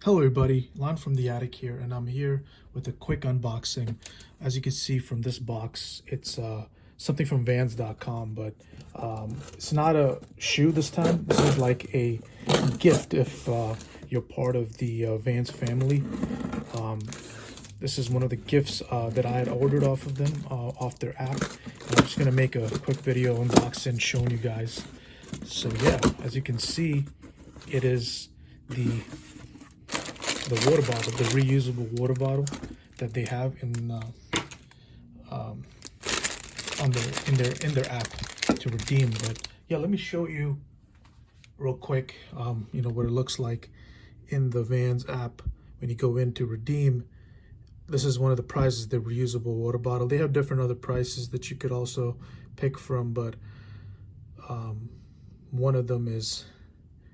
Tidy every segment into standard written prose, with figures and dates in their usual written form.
Hello everybody, Lon from the attic here, and I'm here with a quick unboxing. As you can see from this box, it's something from Vans.com, but it's not a shoe this time. This is like a gift if you're part of the Vans family. This is one of the gifts that I had ordered off of them, off their app. And I'm just gonna make a quick video unboxing showing you guys. So yeah, as you can see, it is the water bottle, the reusable water bottle that they have in their app to redeem. But yeah, let me show you real quick what it looks like in the Vans app when you go in to redeem. This is one of the prizes, the reusable water bottle. They have different other prices that you could also pick from, but one of them is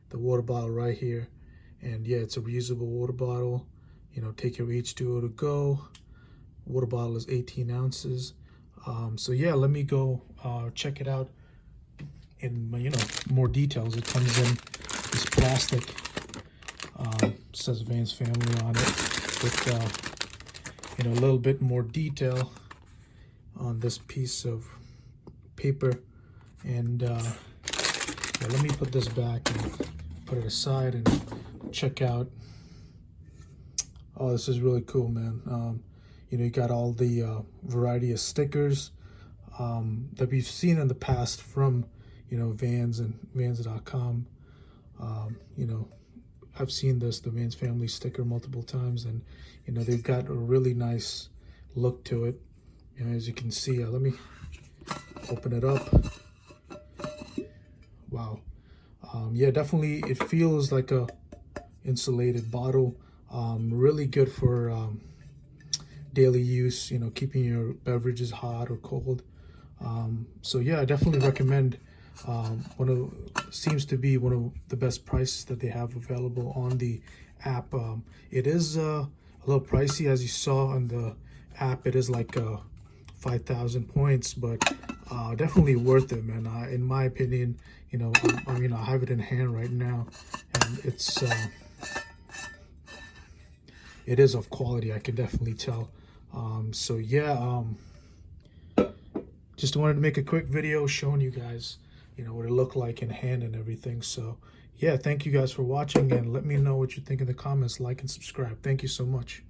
the water bottle right here. And yeah, it's a reusable water bottle. Take your H2O to go. Water bottle is 18 ounces. So yeah, let me go check it out in more details. It comes in this plastic, says Vans Family on it, with a little bit more detail on this piece of paper. And yeah, let me put this back and put it aside and check out. Oh, this is really cool, man. You got all the variety of stickers that we've seen in the past from Vans and Vans.com. I've seen the Vans family sticker multiple times, and they've got a really nice look to it. As you can see, let me open it up. Wow. Yeah, definitely it feels like a insulated bottle. Really good for daily use, keeping your beverages hot or cold. So yeah, I definitely recommend. Seems to be one of the best prices that they have available on the app. It is a little pricey, as you saw on the app. It is like 5,000 points, but definitely worth it, man. In my opinion, I have it in hand right now, and it is of quality. I can definitely tell. So yeah, just wanted to make a quick video showing you guys what it looked like in hand and everything. So yeah, thank you guys for watching, and let me know what you think in the comments. Like and subscribe. Thank you so much.